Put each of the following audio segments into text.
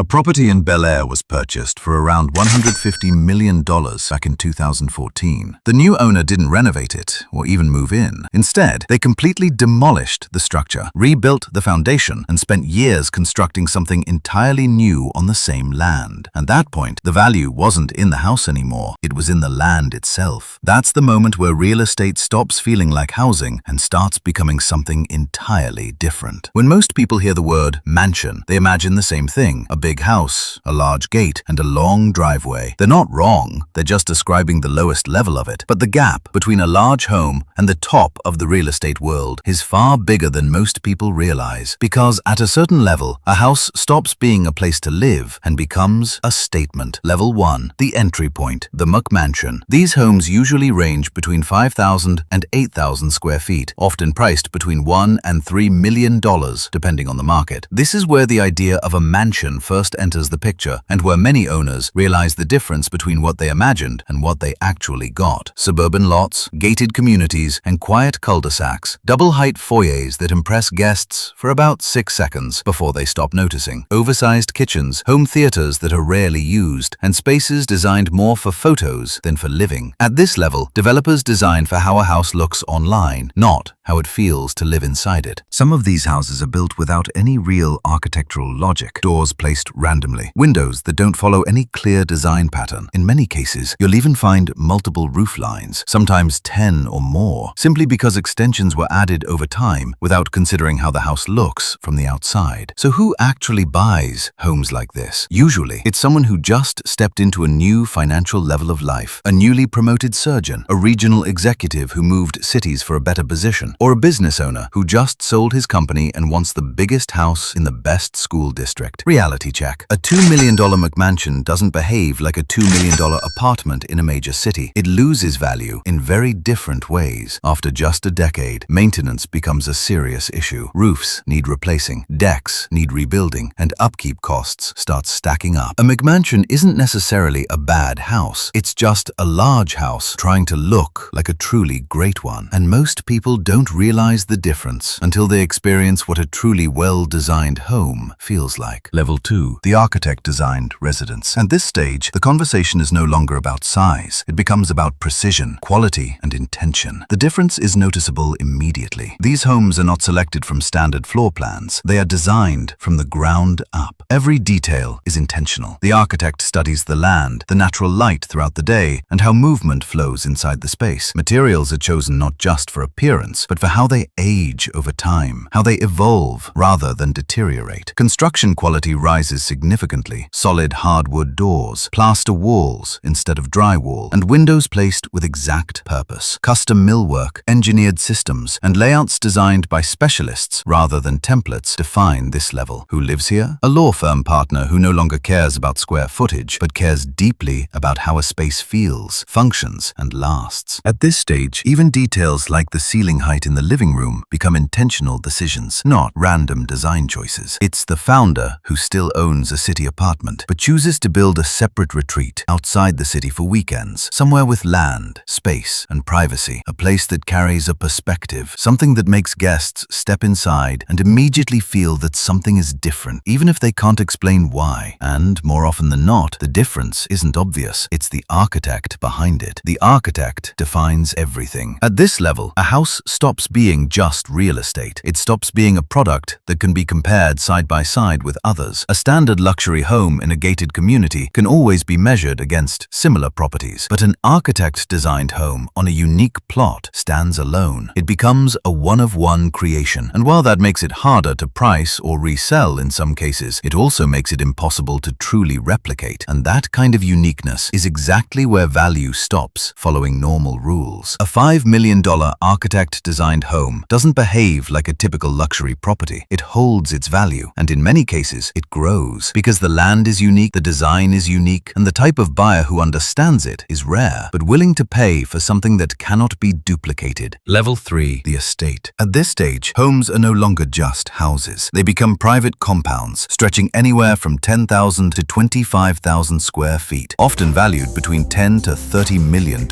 property in Bel Air was purchased for around $150 million back in 2014. The new owner didn't renovate it or even move in. Instead, they completely demolished the structure, rebuilt the foundation, and spent years constructing something entirely new on the same land. At that point, the value wasn't in the house anymore. It was in the land itself. That's the moment where real estate stops feeling like housing and starts becoming something entirely different. When most people hear the word mansion, they imagine the same thing: a big house, a large gate, and a long driveway. They're not wrong, they're just describing the lowest level of it. But the gap between a large home and the top of the real estate world is far bigger than most people realize. Because at a certain level, a house stops being a place to live and becomes a statement. Level 1, the entry point, the McMansion. These homes usually range between 5,000 and 8,000 square feet, often priced between $1 and $3 million, depending on the market. This is where the idea of a mansion first enters the picture, and where many owners realize the difference between what they imagined and what they actually got. Suburban lots, gated communities, and quiet cul-de-sacs. Double-height foyers that impress guests for about 6 seconds before they stop noticing. Oversized kitchens, home theaters that are rarely used, and spaces designed more for photos than for living. At this level, developers design for how a house looks online, not how it feels to live inside it. Some of these houses are built without any real architectural logic. Doors placed randomly. Windows that don't follow any clear design pattern. In many cases, you'll even find multiple roof lines, sometimes 10 or more, simply because extensions were added over time without considering how the house looks from the outside. So who actually buys homes like this? Usually, it's someone who just stepped into a new financial level of life, a newly promoted surgeon, a regional executive who moved cities for a better position, or a business owner who just sold his company and wants the biggest house in the best school district. Reality check. A $2 million McMansion doesn't behave like a $2 million apartment in a major city. It loses value in very different ways. After just a decade, maintenance becomes a serious issue. Roofs need replacing, decks need rebuilding, and upkeep costs start stacking up. A McMansion isn't necessarily a bad house. It's just a large house trying to look like a truly great one. And most people don't realize the difference until they experience what a truly well-designed home feels like. Level 2, the architect-designed residence. At this stage, the conversation is no longer about size. It becomes about precision, quality, and intention. The difference is noticeable immediately. These homes are not selected from standard floor plans. They are designed from the ground up. Every detail is intentional. The architect studies the land, the natural light throughout the day, and how movement flows inside the space. Materials are chosen not just for appearance, but for how they age over time, how they evolve rather than deteriorate. Construction quality rises significantly. Solid hardwood doors, plaster walls instead of drywall, and windows placed with exact purpose. Custom millwork, engineered systems, and layouts designed by specialists rather than templates define this level. Who lives here? A law firm partner who no longer cares about square footage, but cares deeply about how a space feels, functions, and lasts. At this stage, even details like the ceiling height in the living room become intentional decisions, not random design choices. It's the founder who still owns a city apartment, but chooses to build a separate retreat outside the city for weekends, somewhere with land, space, and privacy, a place that carries a perspective, something that makes guests step inside and immediately feel that something is different, even if they can't explain why. And more often than not, the difference isn't obvious. It's the architect behind it. The architect defines everything. At this level, a house stops being just real estate. It stops being a product that can be compared side by side with others. A standard luxury home in a gated community can always be measured against similar properties, but an architect-designed home on a unique plot stands alone. It becomes a one-of-one creation, and while that makes it harder to price or resell in some cases, it also makes it impossible to truly replicate, and that kind of uniqueness is exactly where value stops following normal rules. A $5 million architect-designed home doesn't behave like a typical luxury property. It holds its value, and in many cases, it grows. Because the land is unique, the design is unique, and the type of buyer who understands it is rare, but willing to pay for something that cannot be duplicated. Level 3, the estate. At this stage, homes are no longer just houses. They become private compounds, stretching anywhere from 10,000 to 25,000 square feet, often valued between $10 to $30 million.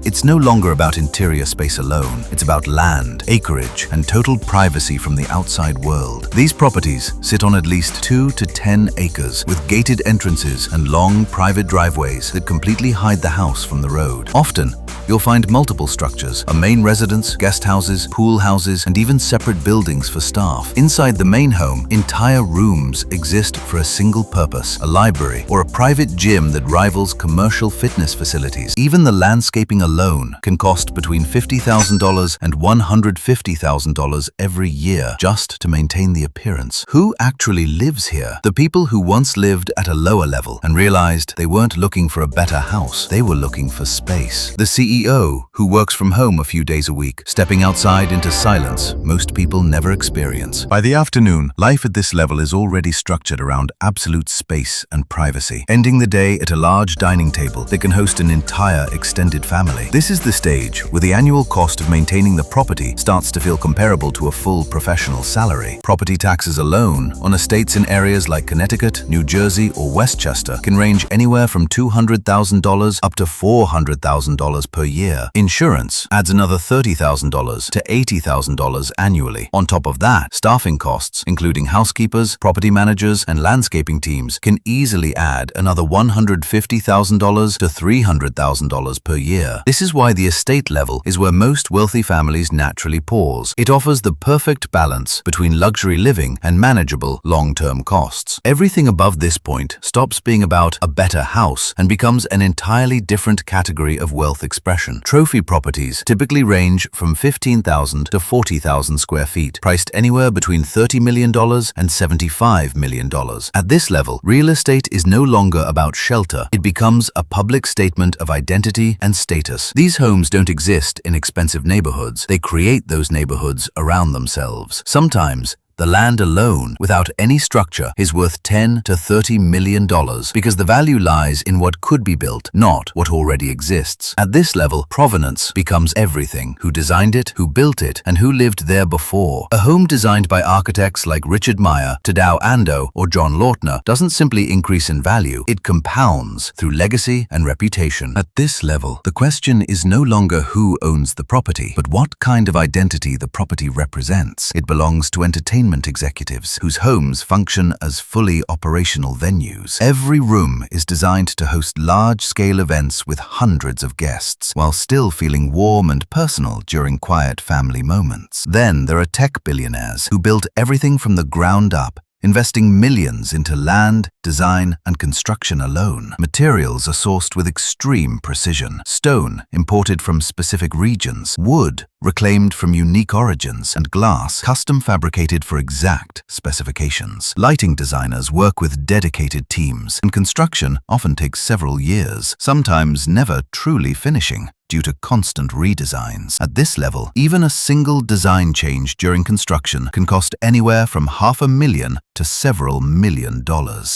It's no longer about interior space alone. It's about land land, acreage, and total privacy from the outside world. These properties sit on at least 2 to 10 acres with gated entrances and long private driveways that completely hide the house from the road. Often, you'll find multiple structures, a main residence, guest houses, pool houses, and even separate buildings for staff. Inside the main home, entire rooms exist for a single purpose, a library or a private gym that rivals commercial fitness facilities. Even the landscaping alone can cost between $50,000 and $150,000 every year just to maintain the appearance. Who actually lives here? The people who once lived at a lower level and realized they weren't looking for a better house, they were looking for space. The CEO, who works from home a few days a week, stepping outside into silence most people never experience. By the afternoon, life at this level is already structured around absolute space and privacy, ending the day at a large dining table that can host an entire extended family. This is the stage where the annual cost of maintaining the property starts to feel comparable to a full professional salary. Property taxes alone on estates in areas like Connecticut, New Jersey, or Westchester can range anywhere from $200,000 up to $400,000 per year. Insurance adds another $30,000 to $80,000 annually. On top of that, staffing costs, including housekeepers, property managers, and landscaping teams, can easily add another $150,000 to $300,000 per year. This is why the estate level is where most wealthy families naturally pause. It offers the perfect balance between luxury living and manageable long-term costs. Everything above this point stops being about a better house and becomes an entirely different category of wealth expression. Trophy properties typically range from 15,000 to 40,000 square feet, priced anywhere between $30 million and $75 million. At this level, real estate is no longer about shelter. It becomes a public statement of identity and status. These homes don't exist in expensive neighborhoods. They create those neighborhoods around themselves. Sometimes, the land alone, without any structure, is worth $10 to $30 million because the value lies in what could be built, not what already exists. At this level, provenance becomes everything. Who designed it, who built it, and who lived there before. A home designed by architects like Richard Meyer, Tadao Ando, or John Lautner doesn't simply increase in value, it compounds through legacy and reputation. At this level, the question is no longer who owns the property, but what kind of identity the property represents. It belongs to entertainment executives whose homes function as fully operational venues. Every room is designed to host large-scale events with hundreds of guests, while still feeling warm and personal during quiet family moments. Then there are tech billionaires who built everything from the ground up, investing millions into land, design, and construction alone. Materials are sourced with extreme precision. Stone imported from specific regions, wood reclaimed from unique origins, and glass custom fabricated for exact specifications. Lighting designers work with dedicated teams, and construction often takes several years, sometimes never truly finishing due to constant redesigns. At this level, even a single design change during construction can cost anywhere from $500,000 to several $1 million.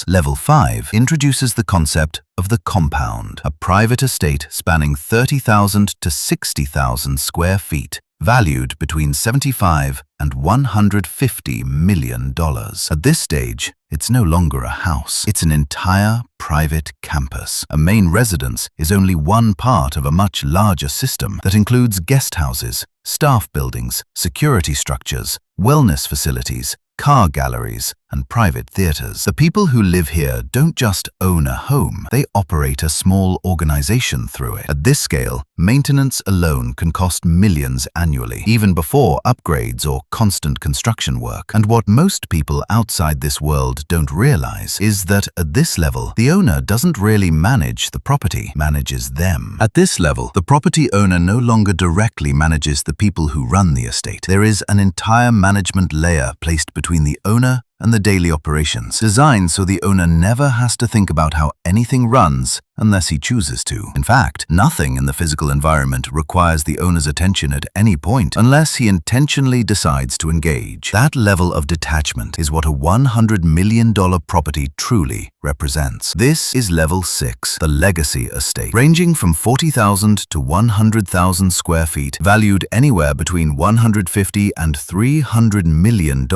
Level 5 introduces the concept of the compound, a private estate spanning 30,000 to 60,000 square feet, valued between $75 and $150 million. At this stage, it's no longer a house. It's an entire private campus. A main residence is only one part of a much larger system that includes guest houses, staff buildings, security structures, wellness facilities, car galleries, and private theaters. The people who live here don't just own a home, they operate a small organization through it. At this scale, maintenance alone can cost millions annually, even before upgrades or constant construction work. And what most people outside this world don't realize is that at this level, the owner doesn't really manage the property, manages them. At this level, the property owner no longer directly manages the people who run the estate. There is an entire management layer placed between the owner and the daily operations, designed so the owner never has to think about how anything runs unless he chooses to. In fact, nothing in the physical environment requires the owner's attention at any point unless he intentionally decides to engage. That level of detachment is what a $100 million property truly represents. This is level 6, the legacy estate, ranging from 40,000 to 100,000 square feet, valued anywhere between $150 and $300 million.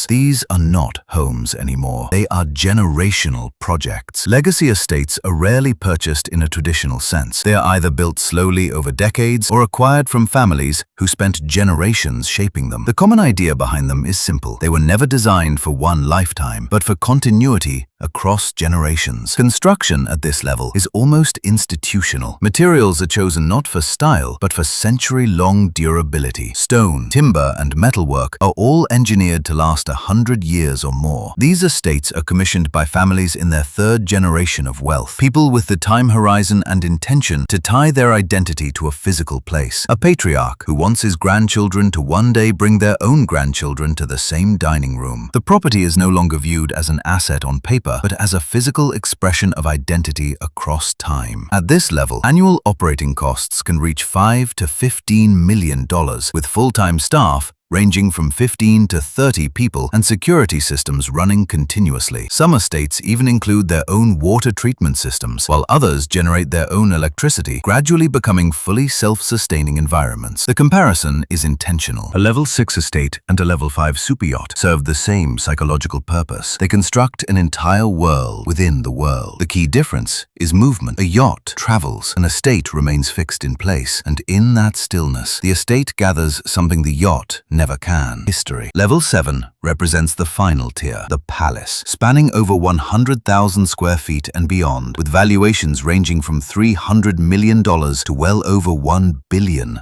These are not homes anymore. They are generational projects. Legacy estates are rarely purchased purchased in a traditional sense. They are either built slowly over decades or acquired from families who spent generations shaping them. The common idea behind them is simple. They were never designed for one lifetime, but for continuity across generations. Construction at this level is almost institutional. Materials are chosen not for style, but for century-long durability. Stone, timber, and metalwork are all engineered to last 100 years or more. These estates are commissioned by families in their third generation of wealth, people with the time horizon and intention to tie their identity to a physical place. A patriarch who wants his grandchildren to one day bring their own grandchildren to the same dining room. The property is no longer viewed as an asset on paper, but as a physical expression of identity across time. At this level, annual operating costs can reach $5 to $15 million, with full-time staff ranging from 15 to 30 people and security systems running continuously. Some estates even include their own water treatment systems, while others generate their own electricity, gradually becoming fully self-sustaining environments. The comparison is intentional. A level 6 estate and a level 5 superyacht serve the same psychological purpose. They construct an entire world within the world. The key difference is movement. A yacht travels, an estate remains fixed in place, and in that stillness, the estate gathers something the yacht never can. History. Level 7 represents the final tier, the palace, spanning over 100,000 square feet and beyond, with valuations ranging from $300 million to well over $1 billion.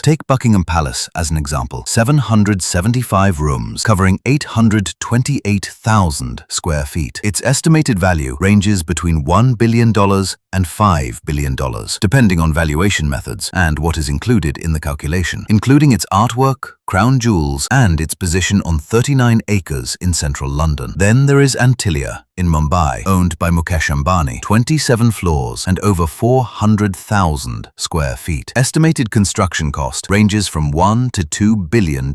Take Buckingham Palace as an example. 775 rooms, covering 828,000 square feet. Its estimated value ranges between $1 billion and $5 billion, depending on valuation methods and what is included in the calculation, including its artwork, crown jewels, and its position on 39 acres in central London. Then there is Antilia in Mumbai, owned by Mukesh Ambani, 27 floors and over 400,000 square feet. Estimated construction cost ranges from $1 to $2 billion.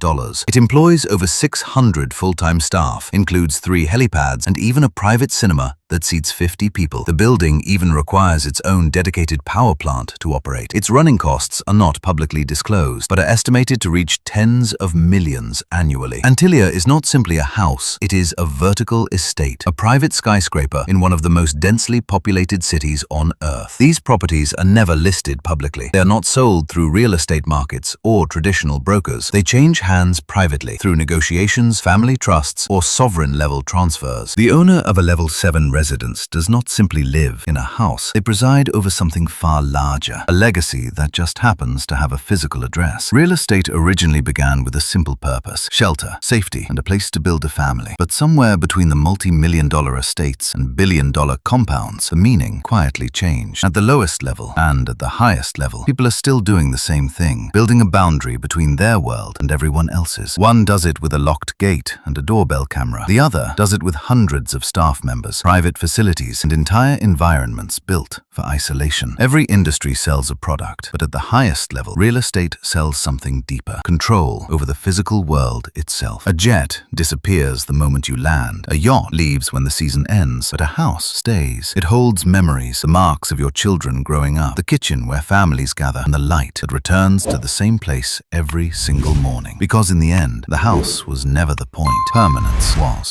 It employs over 600 full-time staff, includes 3 helipads, and even a private cinema that seats 50 people. The building even requires its own dedicated power plant to operate. Its running costs are not publicly disclosed, but are estimated to reach tens of millions annually. Antilia is not simply a house, it is a vertical estate, a private skyscraper in one of the most densely populated cities on Earth. These properties are never listed publicly. They are not sold through real estate markets or traditional brokers. They change hands privately through negotiations, family trusts, or sovereign-level transfers. The owner of a level 7 residence does not simply live in a house. They preside over something far larger, a legacy that just happens to have a physical address. Real estate originally began with a simple purpose: shelter, safety, and a place to build a family. But somewhere between the multi-million-dollar estates and billion-dollar compounds, the meaning quietly changed. At the lowest level and at the highest level, people are still doing the same thing, building a boundary between their world and everyone else's. One does it with a locked gate and a doorbell camera. The other does it with hundreds of staff members, private facilities, and entire environments built for isolation. Every industry sells a product, but at the highest level, real estate sells something deeper: control over the physical world itself. A jet disappears the moment you land. A yacht leaves when the season ends, but a house stays. It holds memories, the marks of your children growing up, the kitchen where families gather, and the light that returns to the same place every single morning. Because in the end, the house was never the point. Permanence was.